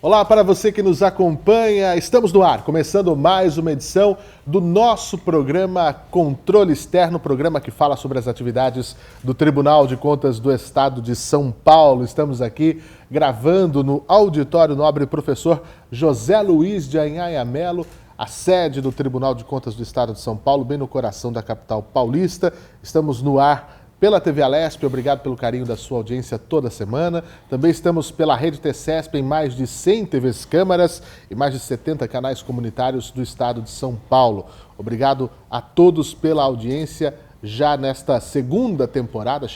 Olá para você que nos acompanha, estamos no ar, começando mais uma edição do nosso programa Controle Externo, programa que fala sobre as atividades do Tribunal de Contas do Estado de São Paulo. Estamos aqui gravando no Auditório Nobre Professor José Luiz de Anhaya Melo, a sede do Tribunal de Contas do Estado de São Paulo, bem no coração da capital paulista. Estamos no ar pela TV Alesp, obrigado pelo carinho da sua audiência toda semana. Também estamos pela Rede TCESP em mais de 100 TVs câmaras e mais de 70 canais comunitários do estado de São Paulo. Obrigado a todos pela audiência já nesta segunda temporada,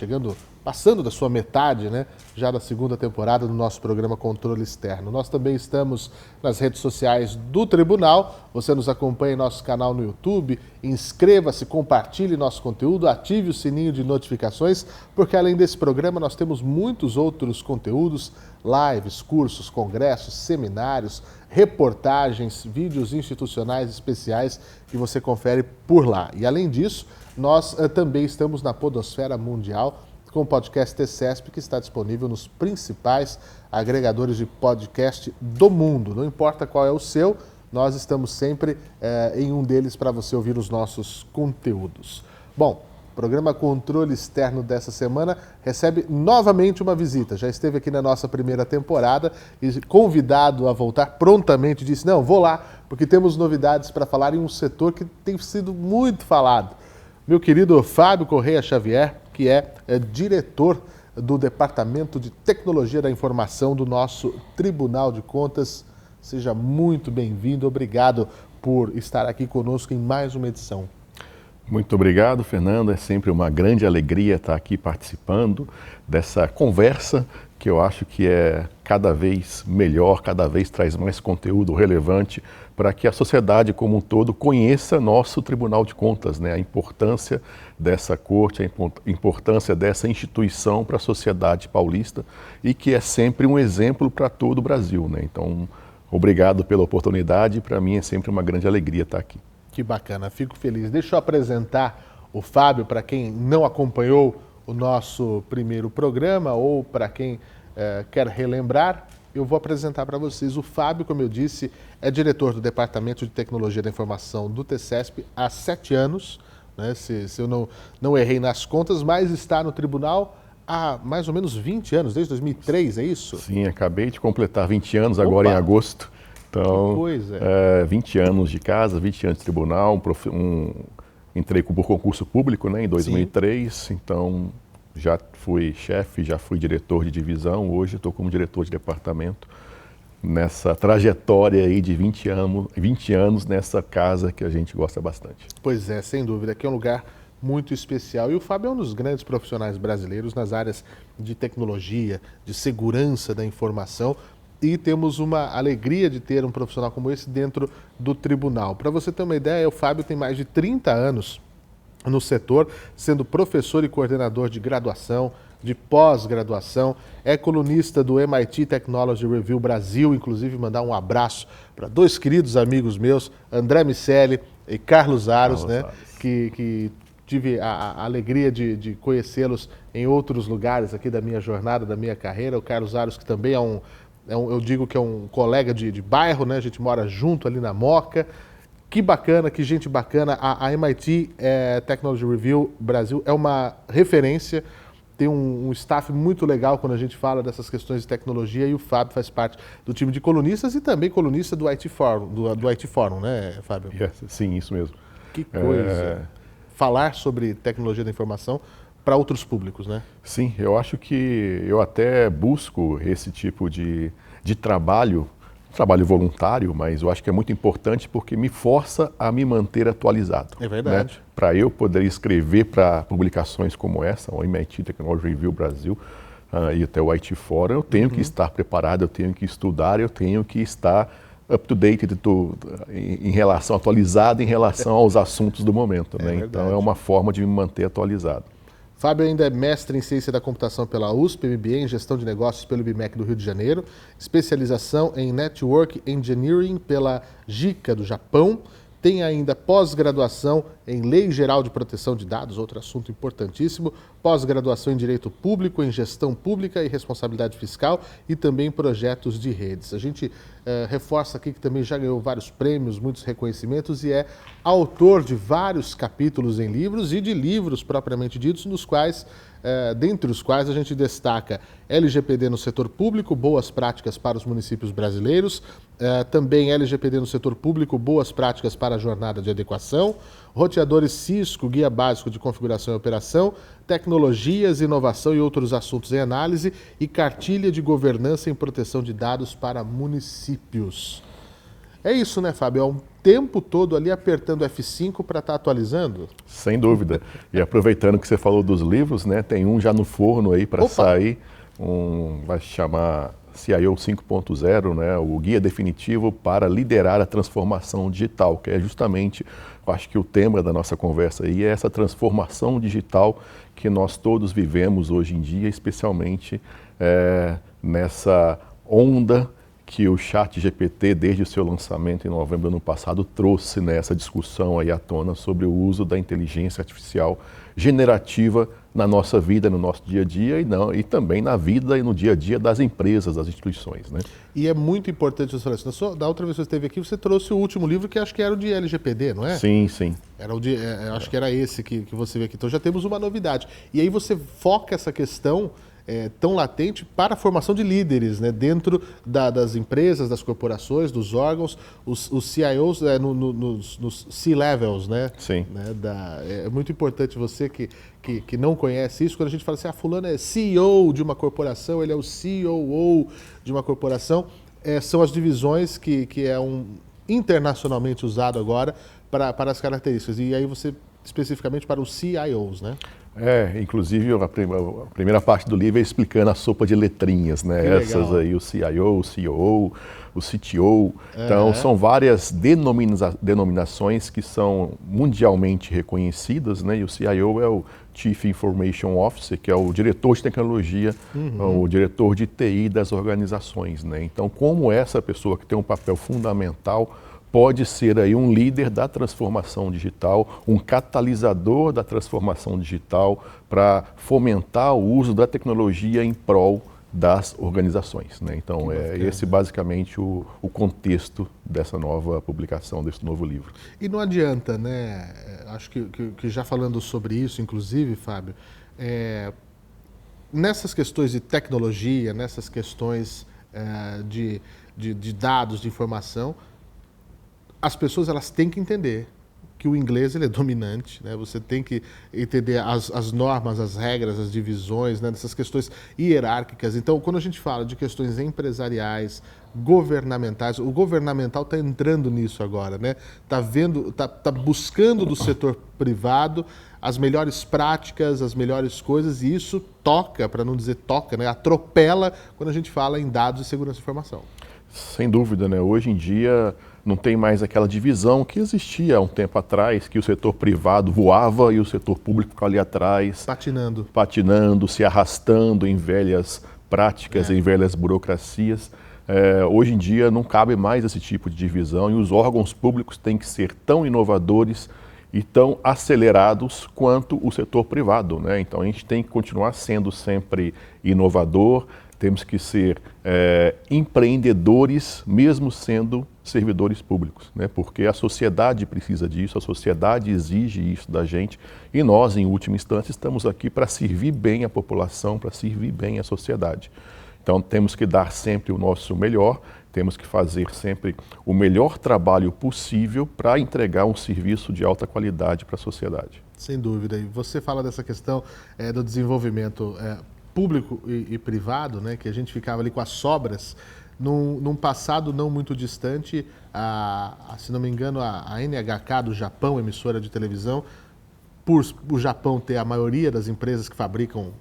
passando da sua metade, né? Já da segunda temporada do nosso programa Controle Externo. Nós também estamos nas redes sociais do Tribunal. Você nos acompanha em nosso canal no YouTube. Inscreva-se, compartilhe nosso conteúdo, ative o sininho de notificações, porque além desse programa nós temos muitos outros conteúdos, lives, cursos, congressos, seminários, reportagens, vídeos institucionais especiais que você confere por lá. E além disso, nós também estamos na podosfera mundial, com o podcast TCESP, que está disponível nos principais agregadores de podcast do mundo. Não importa qual é o seu, nós estamos sempre em um deles para você ouvir os nossos conteúdos. Bom, o programa Controle Externo dessa semana recebe novamente uma visita. Já esteve aqui na nossa primeira temporada e convidado a voltar prontamente disse, não, vou lá, porque temos novidades para falar em um setor que tem sido muito falado. Meu querido Fábio Correia Xavier, que é diretor do Departamento de Tecnologia da Informação do nosso Tribunal de Contas. Seja muito bem-vindo, obrigado por estar aqui conosco em mais uma edição. Muito obrigado, Fernando. É sempre uma grande alegria estar aqui participando dessa conversa que eu acho que é cada vez melhor, cada vez traz mais conteúdo relevante para que a sociedade como um todo conheça nosso Tribunal de Contas, né? A importância dessa corte, a importância dessa instituição para a sociedade paulista e que é sempre um exemplo para todo o Brasil, né? Então, obrigado pela oportunidade, para mim é sempre uma grande alegria estar aqui. Que bacana, fico feliz. Deixa eu apresentar o Fábio para quem não acompanhou o nosso primeiro programa ou para quem quer relembrar. Eu vou apresentar para vocês. O Fábio, como eu disse, é diretor do Departamento de Tecnologia da Informação do TCESP há 7 anos, né? Se eu não errei nas contas, mas está no tribunal há mais ou menos 20 anos, desde 2003, é isso? Sim, acabei de completar 20 anos agora em agosto. Então, 20 anos de casa, 20 anos de tribunal, entrei por concurso público, né, em 2003, Sim. Então já fui chefe, já fui diretor de divisão, hoje estou como diretor de departamento, nessa trajetória aí de 20 anos nessa casa que a gente gosta bastante. Pois é, sem dúvida, aqui é um lugar muito especial. E o Fábio é um dos grandes profissionais brasileiros nas áreas de tecnologia, de segurança da informação, e temos uma alegria de ter um profissional como esse dentro do tribunal. Para você ter uma ideia, o Fábio tem mais de 30 anos no setor, sendo professor e coordenador de graduação, de pós-graduação, é colunista do MIT Technology Review Brasil, inclusive mandar um abraço para 2 queridos amigos meus, André Miceli e Carlos Aros, né, que tive a alegria de conhecê-los em outros lugares aqui da minha jornada, da minha carreira. O Carlos Aros, que também eu digo que é um colega de bairro, né? A gente mora junto ali na Moca. Que bacana, que gente bacana. A MIT Technology Review Brasil é uma referência, tem um staff muito legal quando a gente fala dessas questões de tecnologia, e o Fábio faz parte do time de colunistas e também colunista do IT Forum, do IT Forum, né, Fábio? Sim, isso mesmo. Que coisa. Falar sobre tecnologia da informação para outros públicos, né? Sim, eu acho que eu até busco esse tipo de trabalho voluntário, mas eu acho que é muito importante porque me força a me manter atualizado. É verdade. Né? Para eu poder escrever para publicações como essa, o MIT Technology Review Brasil e até o IT Forum, eu tenho que estar preparado, eu tenho que estudar, eu tenho que estar up-to-date atualizado em relação aos assuntos do momento. Né? Então é uma forma de me manter atualizado. Fábio ainda é mestre em Ciência da Computação pela USP, MBA em Gestão de Negócios pelo IBMEC do Rio de Janeiro, especialização em Network Engineering pela JICA do Japão, Tem ainda pós-graduação em Lei Geral de Proteção de Dados, outro assunto importantíssimo, pós-graduação em Direito Público, em Gestão Pública e Responsabilidade Fiscal e também projetos de redes. A gente reforça aqui que também já ganhou vários prêmios, muitos reconhecimentos e é autor de vários capítulos em livros e de livros propriamente ditos, nos quais, dentre os quais a gente destaca LGPD no setor público, boas práticas para os municípios brasileiros, também LGPD no setor público, boas práticas para a jornada de adequação, roteadores Cisco, guia básico de configuração e operação, tecnologias, inovação e outros assuntos em análise e cartilha de governança em proteção de dados para municípios. É isso, né, Fábio? É um tempo todo ali apertando F5 para estar atualizando? Sem dúvida. E aproveitando que você falou dos livros, né, tem um já no forno aí para sair, vai se chamar CIO 5.0, né, o Guia Definitivo para Liderar a Transformação Digital, que é justamente, eu acho que o tema da nossa conversa aí é essa transformação digital que nós todos vivemos hoje em dia, especialmente nessa onda que o ChatGPT, desde o seu lançamento em novembro do ano passado, trouxe nessa discussão aí à tona sobre o uso da inteligência artificial generativa na nossa vida, no nosso dia a dia e também na vida e no dia a dia das empresas, das instituições, né? E é muito importante você falar isso. Da outra vez que você esteve aqui, você trouxe o último livro que acho que era o de LGPD, não é? Sim, sim. Era o de, acho que era esse que você vê aqui. Então já temos uma novidade. E aí você foca essa questão tão latente para a formação de líderes, né, dentro das empresas, das corporações, dos órgãos, os CIOs nos C-levels, né? Sim. Né, é muito importante você que não conhece isso, quando a gente fala assim, fulano é CEO de uma corporação, ele é o COO de uma corporação, são as divisões que é internacionalmente usado agora para as características. E aí você, especificamente para os CIOs, né? Inclusive a primeira parte do livro é explicando a sopa de letrinhas, né? Essas aí, o CIO, o COO, o CTO. Então, são várias denominações que são mundialmente reconhecidas, né? E o CIO é o Chief Information Officer, que é o diretor de tecnologia, o diretor de TI das organizações, né? Então, como essa pessoa que tem um papel fundamental pode ser aí um líder da transformação digital, um catalisador da transformação digital para fomentar o uso da tecnologia em prol das organizações, né? Então, esse basicamente o contexto dessa nova publicação, desse novo livro. E não adianta, né? Acho que já falando sobre isso, inclusive, Fábio, nessas questões de tecnologia, nessas questões de dados, de informação, as pessoas elas têm que entender que o inglês ele é dominante, né? Você tem que entender as normas, as regras, as divisões, né? Dessas questões hierárquicas. Então, quando a gente fala de questões empresariais, governamentais, o governamental está entrando nisso agora, né? Tá buscando do setor privado as melhores práticas, as melhores coisas, e isso toca, para não dizer toca, né? Atropela quando a gente fala em dados e segurança de informação. Sem dúvida, né? Hoje em dia não tem mais aquela divisão que existia há um tempo atrás, que o setor privado voava e o setor público ficava ali atrás. Patinando, se arrastando em velhas práticas, em velhas burocracias. Hoje em dia não cabe mais esse tipo de divisão e os órgãos públicos têm que ser tão inovadores e tão acelerados quanto o setor privado, né? Então a gente tem que continuar sendo sempre inovador, temos que ser empreendedores, mesmo sendo servidores públicos, né? Porque a sociedade precisa disso, a sociedade exige isso da gente e nós, em última instância, estamos aqui para servir bem a população, para servir bem a sociedade. Então temos que dar sempre o nosso melhor, temos que fazer sempre o melhor trabalho possível para entregar um serviço de alta qualidade para a sociedade. Sem dúvida. E você fala dessa questão do desenvolvimento público e privado, né, que a gente ficava ali com as sobras. Num passado não muito distante, se não me engano, a NHK do Japão, emissora de televisão, por o Japão ter a maioria das empresas que fabricam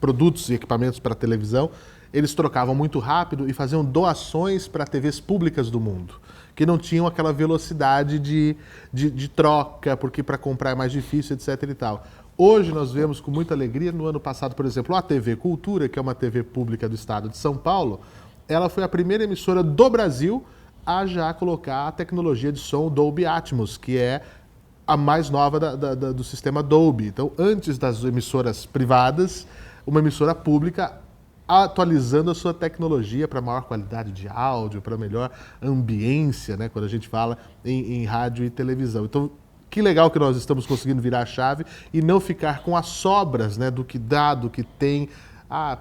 produtos e equipamentos para televisão, eles trocavam muito rápido e faziam doações para TVs públicas do mundo, que não tinham aquela velocidade de troca, porque para comprar é mais difícil, etc. e tal. Hoje nós vemos com muita alegria, no ano passado, por exemplo, a TV Cultura, que é uma TV pública do estado de São Paulo, ela foi a primeira emissora do Brasil a já colocar a tecnologia de som Dolby Atmos, que é a mais nova do sistema Dolby. Então, antes das emissoras privadas, uma emissora pública atualizando a sua tecnologia para maior qualidade de áudio, para melhor ambiência, né, quando a gente fala em rádio e televisão. Então, que legal que nós estamos conseguindo virar a chave e não ficar com as sobras, né, do que dá, do que tem.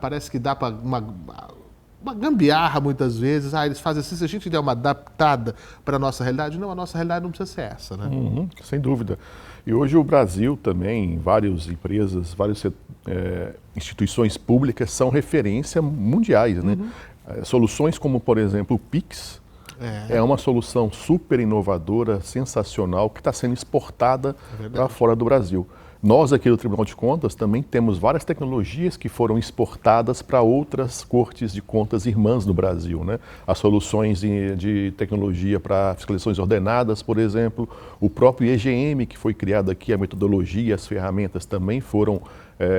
Parece que dá para uma gambiarra muitas vezes. Eles fazem assim, se a gente der uma adaptada para a nossa realidade. Não, a nossa realidade não precisa ser essa, né? Sem dúvida. E hoje o Brasil também, várias empresas, várias instituições públicas são referência mundiais, né? Soluções como, por exemplo, o Pix, é uma solução super inovadora, sensacional, que está sendo exportada para fora do Brasil. Nós aqui do Tribunal de Contas também temos várias tecnologias que foram exportadas para outras cortes de contas irmãs no Brasil, né? As soluções de tecnologia para fiscalizações ordenadas, por exemplo, o próprio EGM que foi criado aqui, a metodologia, as ferramentas também foram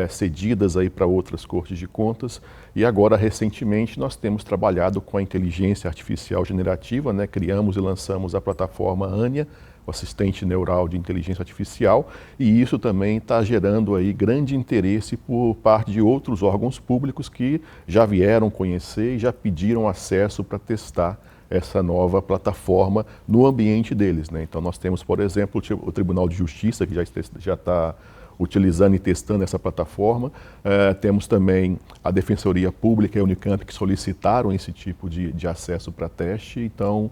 cedidas aí para outras cortes de contas. E agora, recentemente, nós temos trabalhado com a inteligência artificial generativa, né? Criamos e lançamos a plataforma Anya, o assistente neural de inteligência artificial, e isso também está gerando aí grande interesse por parte de outros órgãos públicos que já vieram conhecer e já pediram acesso para testar essa nova plataforma no ambiente deles, né? Então nós temos, por exemplo, o Tribunal de Justiça, que já está utilizando e testando essa plataforma. Temos também a Defensoria Pública e a Unicamp que solicitaram esse tipo de acesso para teste. Então,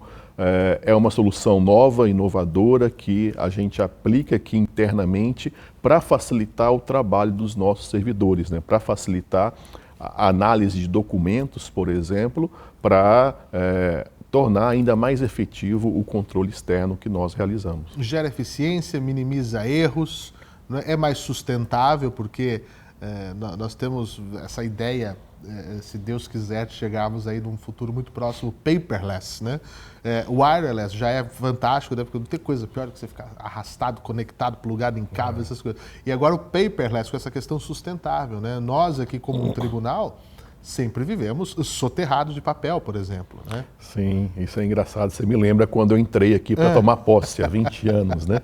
é uma solução nova, inovadora, que a gente aplica aqui internamente para facilitar o trabalho dos nossos servidores, né? Para facilitar a análise de documentos, por exemplo, para tornar ainda mais efetivo o controle externo que nós realizamos. Gera eficiência, minimiza erros, é mais sustentável, porque nós temos essa ideia, se Deus quiser, de chegarmos aí num futuro muito próximo, paperless, né? Wireless já é fantástico, né? Porque não tem coisa pior do que você ficar arrastado, conectado, plugado em cabo, essas coisas. E agora o paperless, com essa questão sustentável, né? Nós aqui, como um tribunal, sempre vivemos soterrados de papel, por exemplo, né? Sim, isso é engraçado. Você me lembra quando eu entrei aqui para tomar posse, há 20 anos, né?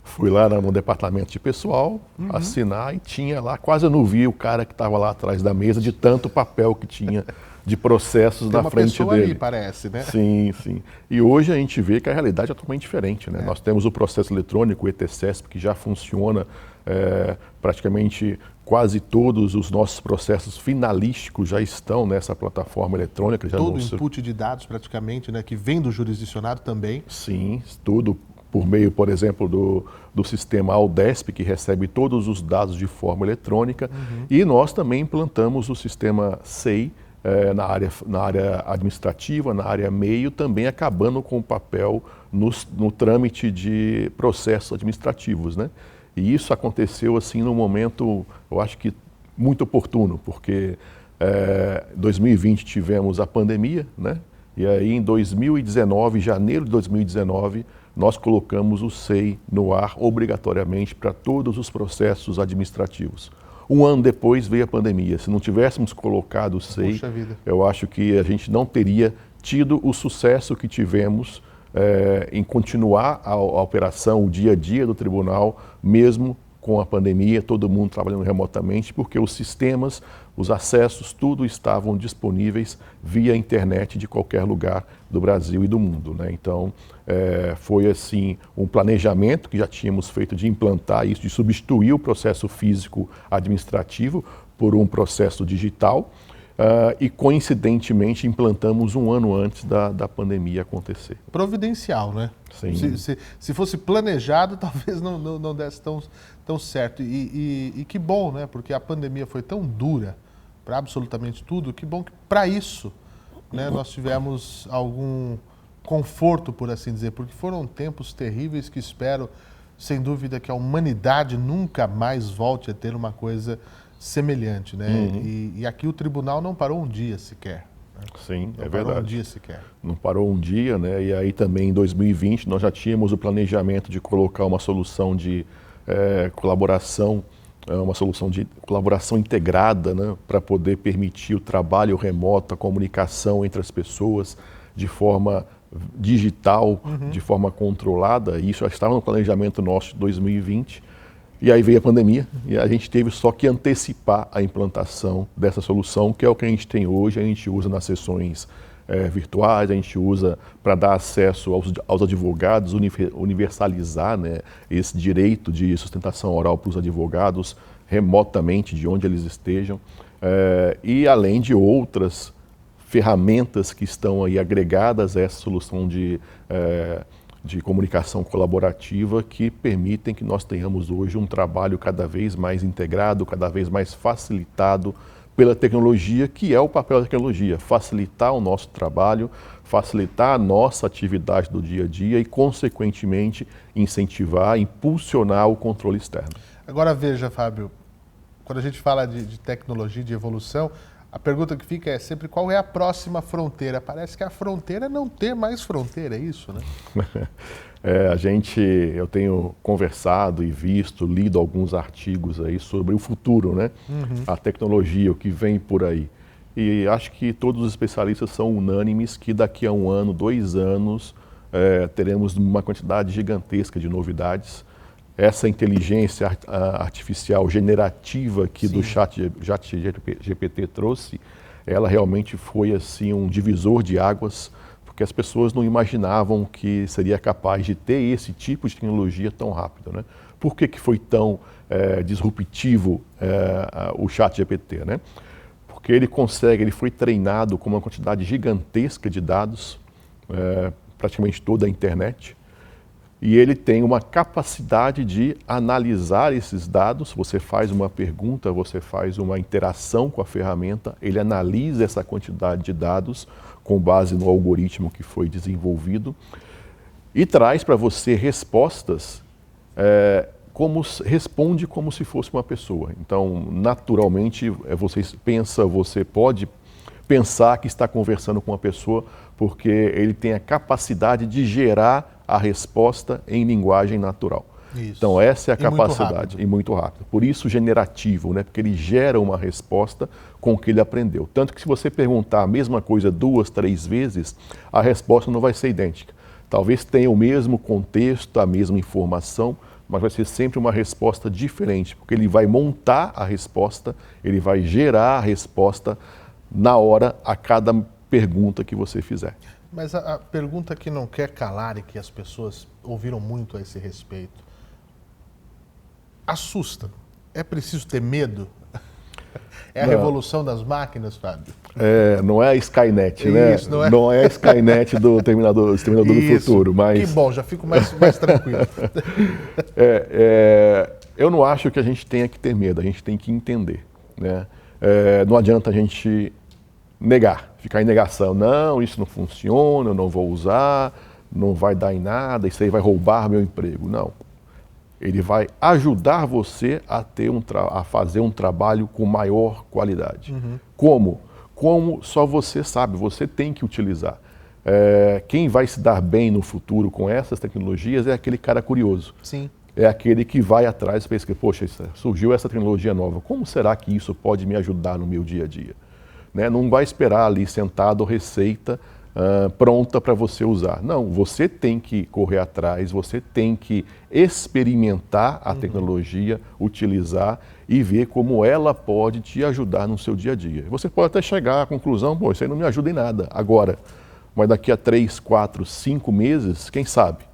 Fui lá no departamento de pessoal, assinar, e tinha lá, quase eu não vi o cara que estava lá atrás da mesa, de tanto papel que tinha de processos na frente dele. Tem uma pessoa ali, parece, né? Sim, sim. E hoje a gente vê que a realidade é totalmente diferente, né? Nós temos o processo eletrônico, o ETCESP, que já funciona praticamente quase todos os nossos processos finalísticos já estão nessa plataforma eletrônica. Todo o input de dados praticamente, né, que vem do jurisdicionado também. Sim, tudo por meio, por exemplo, do sistema Aldesp, que recebe todos os dados de forma eletrônica. E nós também implantamos o sistema SEI na área administrativa, na área meio, também acabando com o papel no trâmite de processos administrativos, né? E isso aconteceu assim num momento, eu acho que muito oportuno, porque em 2020 tivemos a pandemia, né? E aí em 2019, janeiro de 2019, nós colocamos o SEI no ar obrigatoriamente para todos os processos administrativos. Um ano depois veio a pandemia. Se não tivéssemos colocado o SEI, eu acho que a gente não teria tido o sucesso que tivemos em continuar a operação, o dia a dia do tribunal, mesmo com a pandemia, todo mundo trabalhando remotamente, porque os sistemas, os acessos, tudo estavam disponíveis via internet de qualquer lugar do Brasil e do mundo, né? Então, foi assim um planejamento que já tínhamos feito de implantar isso, de substituir o processo físico administrativo por um processo digital. E coincidentemente implantamos um ano antes da pandemia acontecer. Providencial, né? Sim. Se fosse planejado, talvez não desse tão certo. E que bom, né? Porque a pandemia foi tão dura para absolutamente tudo, que bom que para isso, né, nós tivemos algum conforto, por assim dizer, porque foram tempos terríveis que espero, sem dúvida, que a humanidade nunca mais volte a ter uma coisa semelhante, né? E aqui o tribunal não parou um dia sequer. Né? Sim, não é verdade. Não parou um dia sequer. Não parou um dia, né? E aí também em 2020 nós já tínhamos o planejamento de colocar uma solução de colaboração, uma solução de colaboração integrada, né? Para poder permitir o trabalho remoto, a comunicação entre as pessoas de forma digital de forma controlada, e isso já estava no planejamento nosso de 2020, e aí veio a pandemia, e a gente teve só que antecipar a implantação dessa solução, que é o que a gente tem hoje, a gente usa nas sessões virtuais, a gente usa para dar acesso aos advogados, universalizar, né, esse direito de sustentação oral para os advogados remotamente, de onde eles estejam, e além de outras ferramentas que estão aí agregadas a essa solução de comunicação colaborativa que permitem que nós tenhamos hoje um trabalho cada vez mais integrado, cada vez mais facilitado pela tecnologia, que é o papel da tecnologia, facilitar o nosso trabalho, facilitar a nossa atividade do dia a dia e, consequentemente, incentivar, impulsionar o controle externo. Agora veja, Fábio, quando a gente fala de tecnologia, de evolução, a pergunta que fica é sempre qual é a próxima fronteira. Parece que a fronteira é não ter mais fronteira, é isso, né? Eu tenho conversado e visto, lido alguns artigos aí sobre o futuro, né? A tecnologia, o que vem por aí. E acho que todos os especialistas são unânimes que daqui a 1 ano, 2 anos, teremos uma quantidade gigantesca de novidades. Essa inteligência artificial generativa que do chat GPT trouxe, ela realmente foi assim um divisor de águas, porque as pessoas não imaginavam que seria capaz de ter esse tipo de tecnologia tão rápido, né? Por que foi tão disruptivo o chat GPT, né? Porque ele foi treinado com uma quantidade gigantesca de dados, praticamente toda a internet, e ele tem uma capacidade de analisar esses dados. Você faz uma pergunta, você faz uma interação com a ferramenta, ele analisa essa quantidade de dados com base no algoritmo que foi desenvolvido e traz para você respostas, responde como se fosse uma pessoa. Então, naturalmente, você pode pensar que está conversando com uma pessoa, porque ele tem a capacidade de gerar a resposta em linguagem natural. Isso. Então essa é a capacidade, e muito rápido. Por isso generativo, né? Porque ele gera uma resposta com o que ele aprendeu. Tanto que se você perguntar a mesma coisa 2, 3 vezes, a resposta não vai ser idêntica. Talvez tenha o mesmo contexto, a mesma informação, mas vai ser sempre uma resposta diferente, porque ele vai montar a resposta, ele vai gerar a resposta na hora a cada pergunta que você fizer. Mas a pergunta que não quer calar e que as pessoas ouviram muito a esse respeito, assusta. É preciso ter medo? É a revolução das máquinas, Fábio? Não é a Skynet, né? Isso, não é a Skynet do Exterminador do Futuro, mas... Que bom, já fico mais tranquilo. Eu não acho que a gente tenha que ter medo, a gente tem que entender, né? Não adianta a gente negar, ficar em negação. Não, isso não funciona, eu não vou usar, não vai dar em nada, isso aí vai roubar meu emprego. Não. Ele vai ajudar você a fazer um trabalho com maior qualidade. Como? Como só você sabe, você tem que utilizar. Quem vai se dar bem no futuro com essas tecnologias é aquele cara curioso. Sim. É aquele que vai atrás e pensa que, poxa, surgiu essa tecnologia nova, como será que isso pode me ajudar no meu dia a dia? Né? Não vai esperar ali sentado receita pronta para você usar. Não, você tem que correr atrás, você tem que experimentar a tecnologia, utilizar e ver como ela pode te ajudar no seu dia a dia. Você pode até chegar à conclusão, pô, isso aí não me ajuda em nada agora, mas daqui a 3, 4, 5 meses, quem sabe?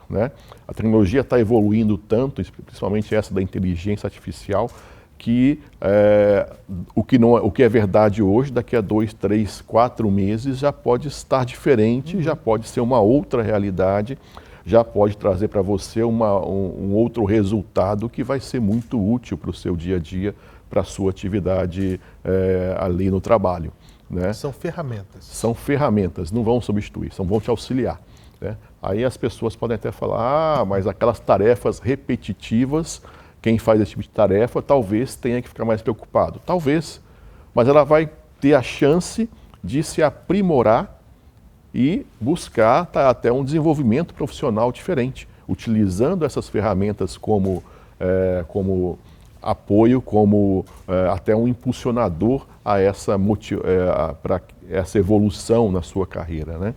Né? A tecnologia está evoluindo tanto, principalmente essa da inteligência artificial, que o que é verdade hoje, daqui a 2, 3, 4 meses já pode estar diferente, já pode ser uma outra realidade, já pode trazer para você um outro resultado que vai ser muito útil para o seu dia a dia, para a sua atividade ali no trabalho. Né? São ferramentas. São ferramentas, não vão substituir, vão te auxiliar. Né? Aí as pessoas podem até falar, mas aquelas tarefas repetitivas, quem faz esse tipo de tarefa talvez tenha que ficar mais preocupado. Talvez, mas ela vai ter a chance de se aprimorar e buscar até um desenvolvimento profissional diferente, utilizando essas ferramentas como apoio, como até um impulsionador a para essa evolução na sua carreira. Né?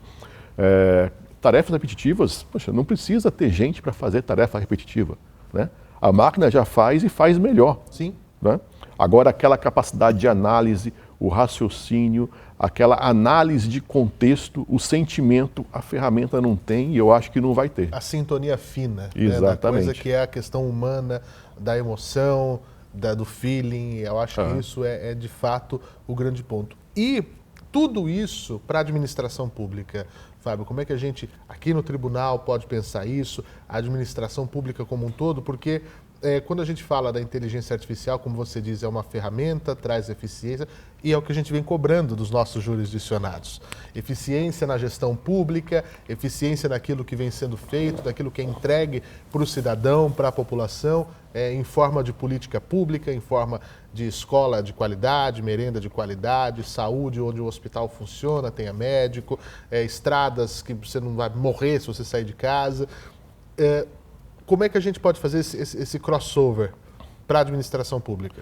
Tarefas repetitivas, poxa, não precisa ter gente para fazer tarefa repetitiva, né? A máquina já faz e faz melhor. Sim. Né? Agora, aquela capacidade de análise, o raciocínio, aquela análise de contexto, o sentimento, a ferramenta não tem e eu acho que não vai ter. A sintonia fina, exatamente, né, da coisa que é a questão humana, da emoção, do feeling, eu acho que isso é de fato o grande ponto. E tudo isso para a administração pública, Fábio, como é que a gente aqui no tribunal pode pensar isso, a administração pública como um todo, porque quando a gente fala da inteligência artificial, como você diz, é uma ferramenta, traz eficiência e é o que a gente vem cobrando dos nossos jurisdicionados. Eficiência na gestão pública, eficiência naquilo que vem sendo feito, daquilo que é entregue para o cidadão, para a população, em forma de política pública, em forma de escola de qualidade, merenda de qualidade, saúde onde o hospital funciona, tenha médico, estradas que você não vai morrer se você sair de casa. Como é que a gente pode fazer esse crossover para a administração pública?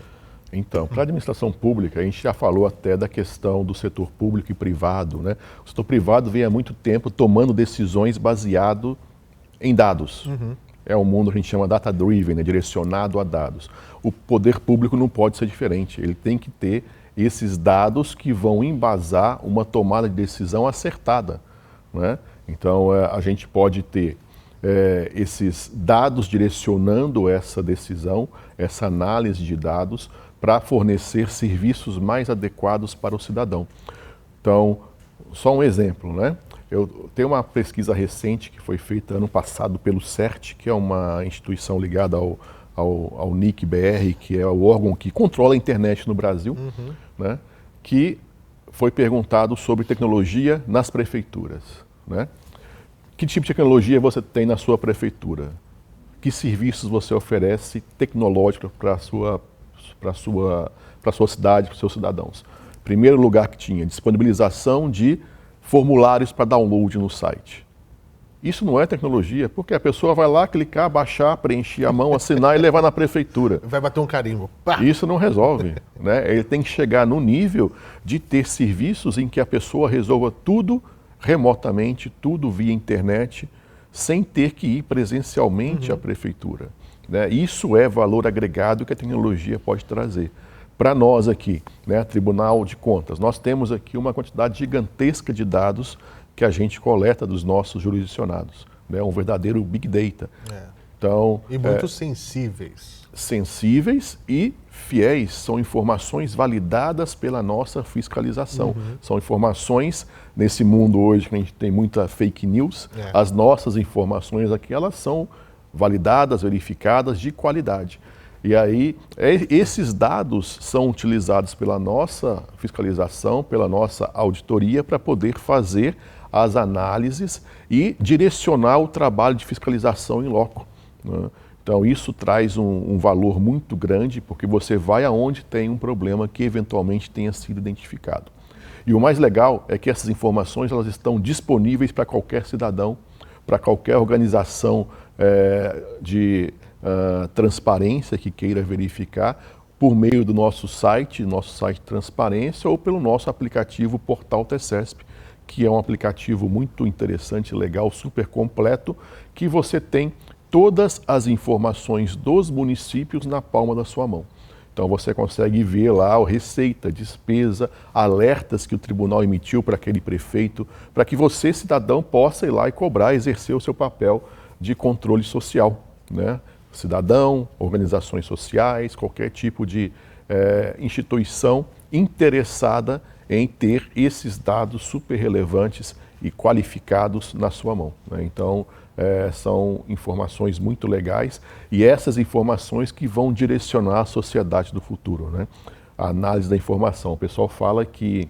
Então, para a administração pública, a gente já falou até da questão do setor público e privado, né? O setor privado vem há muito tempo tomando decisões baseado em dados. É um mundo que a gente chama data-driven, né? Direcionado a dados. O poder público não pode ser diferente, ele tem que ter esses dados que vão embasar uma tomada de decisão acertada, né? Então, a gente pode ter esses dados direcionando essa decisão, essa análise de dados, para fornecer serviços mais adequados para o cidadão. Então, só um exemplo, né? Eu tenho uma pesquisa recente que foi feita ano passado pelo CERT, que é uma instituição ligada ao NIC-BR, que é o órgão que controla a internet no Brasil, né? Que foi perguntado sobre tecnologia nas prefeituras, né? Que tipo de tecnologia você tem na sua prefeitura? Que serviços você oferece tecnológicos para a sua cidade, para os seus cidadãos? Primeiro lugar que tinha, disponibilização de formulários para download no site. Isso não é tecnologia, porque a pessoa vai lá clicar, baixar, preencher a mão, assinar e levar na prefeitura. Vai bater um carimbo. Pá! Isso não resolve, né? Ele tem que chegar no nível de ter serviços em que a pessoa resolva tudo remotamente, tudo via internet, sem ter que ir presencialmente à prefeitura, né? Isso é valor agregado que a tecnologia pode trazer. Para nós aqui, né, Tribunal de Contas, nós temos aqui uma quantidade gigantesca de dados que a gente coleta dos nossos jurisdicionados, né? Um verdadeiro Big Data. Então, e muito sensíveis. Sensíveis e fiéis, são informações validadas pela nossa fiscalização. São informações, nesse mundo hoje que a gente tem muita fake news, as nossas informações aqui, elas são validadas, verificadas, de qualidade. E aí, esses dados são utilizados pela nossa fiscalização, pela nossa auditoria, para poder fazer as análises e direcionar o trabalho de fiscalização em loco, né? Então, isso traz um valor muito grande, porque você vai aonde tem um problema que eventualmente tenha sido identificado. E o mais legal é que essas informações elas estão disponíveis para qualquer cidadão, para qualquer organização de transparência que queira verificar, por meio do nosso site de transparência, ou pelo nosso aplicativo Portal TCESP, que é um aplicativo muito interessante, legal, super completo, que você tem todas as informações dos municípios na palma da sua mão. Então você consegue ver lá a receita, despesa, alertas que o tribunal emitiu para aquele prefeito, para que você, cidadão, possa ir lá e cobrar, exercer o seu papel de controle social, né? Cidadão, organizações sociais, qualquer tipo de instituição interessada em ter esses dados super relevantes e qualificados na sua mão, né? Então, são informações muito legais e essas informações que vão direcionar a sociedade do futuro, né? A análise da informação. O pessoal fala que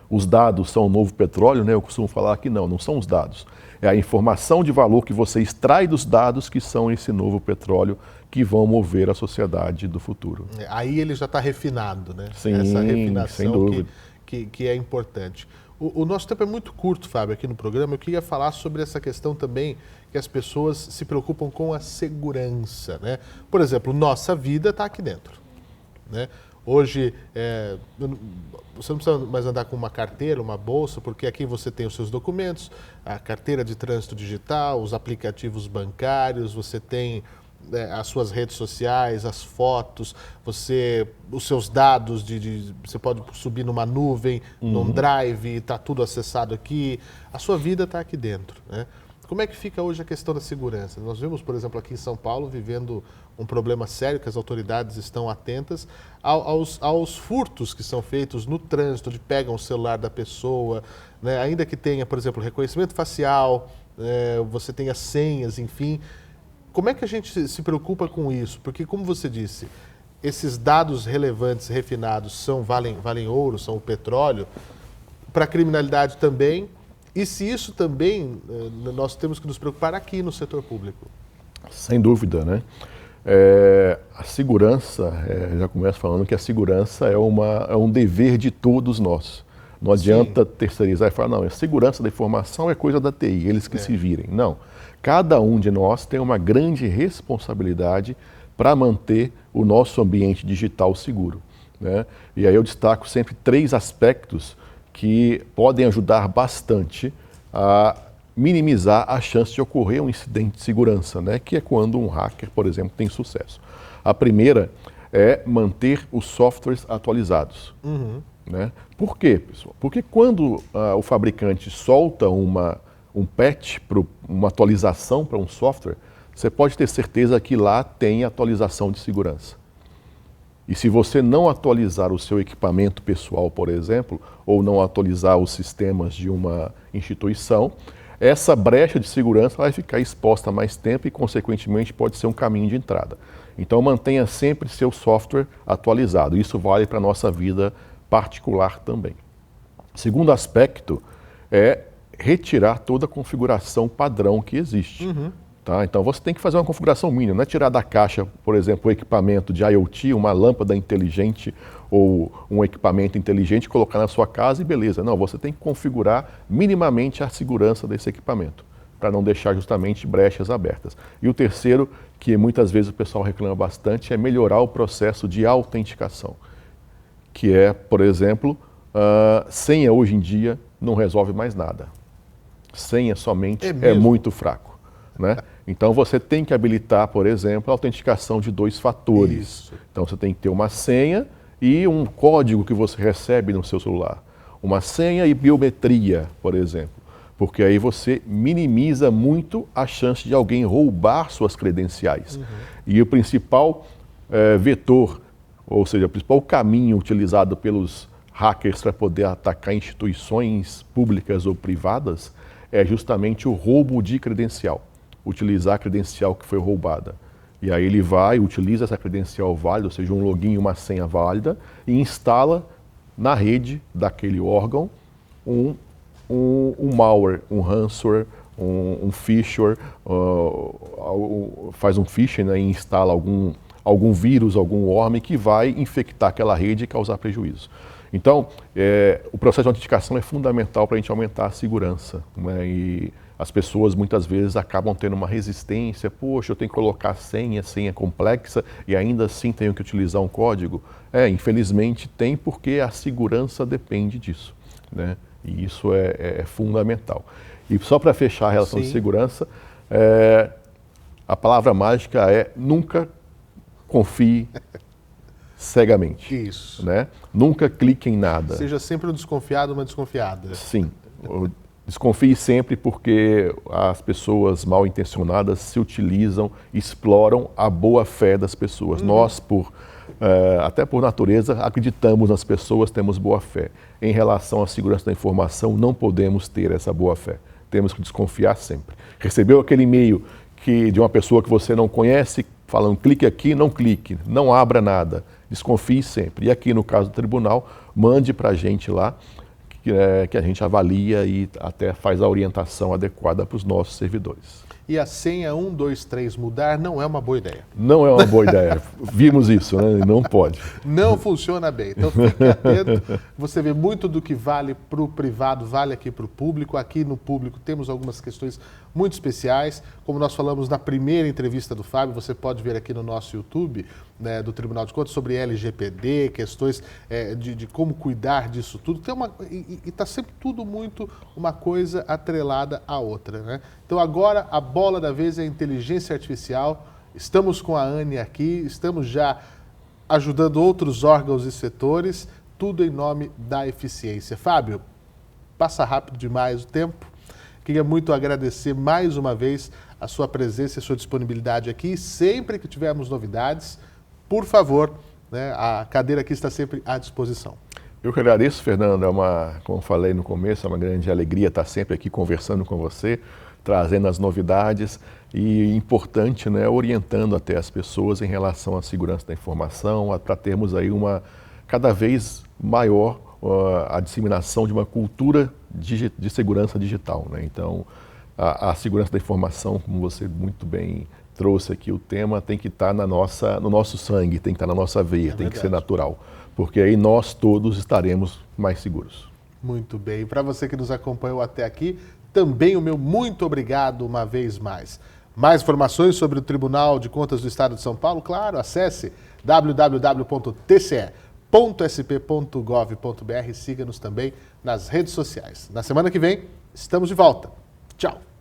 os dados são o novo petróleo, né? Eu costumo falar que não são os dados. É a informação de valor que você extrai dos dados que são esse novo petróleo que vão mover a sociedade do futuro. Aí ele já está refinado, né? Sim, essa refinação sem dúvida. Que é importante. O nosso tempo é muito curto, Fábio, aqui no programa. Eu queria falar sobre essa questão também que as pessoas se preocupam com a segurança, né? Por exemplo, nossa vida está aqui dentro, né? Hoje, você não precisa mais andar com uma carteira, uma bolsa, porque aqui você tem os seus documentos, a carteira de trânsito digital, os aplicativos bancários, você tem as suas redes sociais, as fotos, os seus dados, você pode subir numa nuvem, num drive, está tudo acessado aqui, a sua vida está aqui dentro, né? Como é que fica hoje a questão da segurança? Nós vimos, por exemplo, aqui em São Paulo, vivendo um problema sério, que as autoridades estão atentas aos furtos que são feitos no trânsito, onde pegam o celular da pessoa, né? Ainda que tenha, por exemplo, reconhecimento facial, você tenha senhas, enfim. Como é que a gente se preocupa com isso? Porque, como você disse, esses dados relevantes, refinados, valem ouro, são o petróleo, para a criminalidade também. E se isso também, nós temos que nos preocupar aqui no setor público? Sem dúvida, né? A segurança, já começo falando que a segurança é um dever de todos nós. Não adianta terceirizar e falar, não, a segurança da informação é coisa da TI, eles que se virem. Não. Cada um de nós tem uma grande responsabilidade para manter o nosso ambiente digital seguro, né? E aí eu destaco sempre 3 aspectos que podem ajudar bastante a minimizar a chance de ocorrer um incidente de segurança, né? Que é quando um hacker, por exemplo, tem sucesso. A primeira é manter os softwares atualizados. Né? Por quê, pessoal? Porque quando o fabricante solta um patch, uma atualização para um software, você pode ter certeza que lá tem atualização de segurança. E se você não atualizar o seu equipamento pessoal, por exemplo, ou não atualizar os sistemas de uma instituição, essa brecha de segurança vai ficar exposta a mais tempo e, consequentemente, pode ser um caminho de entrada. Então, mantenha sempre seu software atualizado. Isso vale para a nossa vida particular também. Segundo aspecto é retirar toda a configuração padrão que existe. Tá? Então você tem que fazer uma configuração mínima, não é tirar da caixa, por exemplo, o equipamento de IoT, uma lâmpada inteligente ou um equipamento inteligente, colocar na sua casa e beleza. Não, você tem que configurar minimamente a segurança desse equipamento, para não deixar justamente brechas abertas. E o terceiro, que muitas vezes o pessoal reclama bastante, é melhorar o processo de autenticação, que é, por exemplo, senha hoje em dia não resolve mais nada. Senha somente é muito fraco, né? Então você tem que habilitar, por exemplo, a autenticação de 2 fatores. Isso. Então você tem que ter uma senha e um código que você recebe no seu celular. Uma senha e biometria, por exemplo. Porque aí você minimiza muito a chance de alguém roubar suas credenciais. E o principal vetor, ou seja, o principal caminho utilizado pelos hackers para poder atacar instituições públicas ou privadas é justamente o roubo de credencial. Utilizar a credencial que foi roubada. E aí ele vai, utiliza essa credencial válida, ou seja, um login e uma senha válida, e instala na rede daquele órgão um malware, um ransomware, um phishing, faz um phishing, né, e instala algum vírus, algum worm que vai infectar aquela rede e causar prejuízo. Então, o processo de autenticação é fundamental para a gente aumentar a segurança, né? E as pessoas muitas vezes acabam tendo uma resistência, poxa, eu tenho que colocar senha complexa e ainda assim tenho que utilizar um código. Infelizmente tem, porque a segurança depende disso, né? E isso é fundamental. E só para fechar a relação de segurança, a palavra mágica é nunca confie cegamente. Isso. Né? Nunca clique em nada. Seja sempre um desconfiado, uma desconfiada. Sim. Desconfie sempre, porque as pessoas mal intencionadas se utilizam, exploram a boa fé das pessoas. Nós, até por natureza, acreditamos nas pessoas, temos boa fé. Em relação à segurança da informação, não podemos ter essa boa fé. Temos que desconfiar sempre. Recebeu aquele e-mail de uma pessoa que você não conhece, falando clique aqui, não clique, não abra nada. Desconfie sempre. E aqui no caso do tribunal, mande para a gente lá, que a gente avalia e até faz a orientação adequada para os nossos servidores. E a senha 123 mudar não é uma boa ideia. Não é uma boa ideia. Vimos isso, né? Não pode. Não funciona bem. Então fique atento. Você vê muito do que vale para o privado, vale aqui para o público. Aqui no público temos algumas questões muito especiais. Como nós falamos na primeira entrevista do Fábio, você pode ver aqui no nosso YouTube, né, do Tribunal de Contas, sobre LGPD, questões de como cuidar disso tudo. E está sempre tudo muito uma coisa atrelada à outra, né? Então agora a bola da vez é a inteligência artificial. Estamos com a Anne aqui, estamos já ajudando outros órgãos e setores, tudo em nome da eficiência. Fábio, passa rápido demais o tempo. Queria muito agradecer mais uma vez a sua presença e a sua disponibilidade aqui. Sempre que tivermos novidades, por favor, né, a cadeira aqui está sempre à disposição. Eu que agradeço, Fernando. Como falei no começo, é uma grande alegria estar sempre aqui conversando com você, trazendo as novidades e, importante, né, orientando até as pessoas em relação à segurança da informação, para termos aí uma cada vez maior a disseminação de uma cultura de segurança digital, né? Então, a segurança da informação, como você muito bem trouxe aqui o tema, tem que estar no nosso sangue, tem que estar na nossa veia, tem que ser natural, porque aí nós todos estaremos mais seguros. Muito bem. Para você que nos acompanhou até aqui, também o meu muito obrigado uma vez mais. Mais informações sobre o Tribunal de Contas do Estado de São Paulo? Claro, acesse www.tce.sp.gov.br e siga-nos também nas redes sociais. Na semana que vem, estamos de volta. Tchau!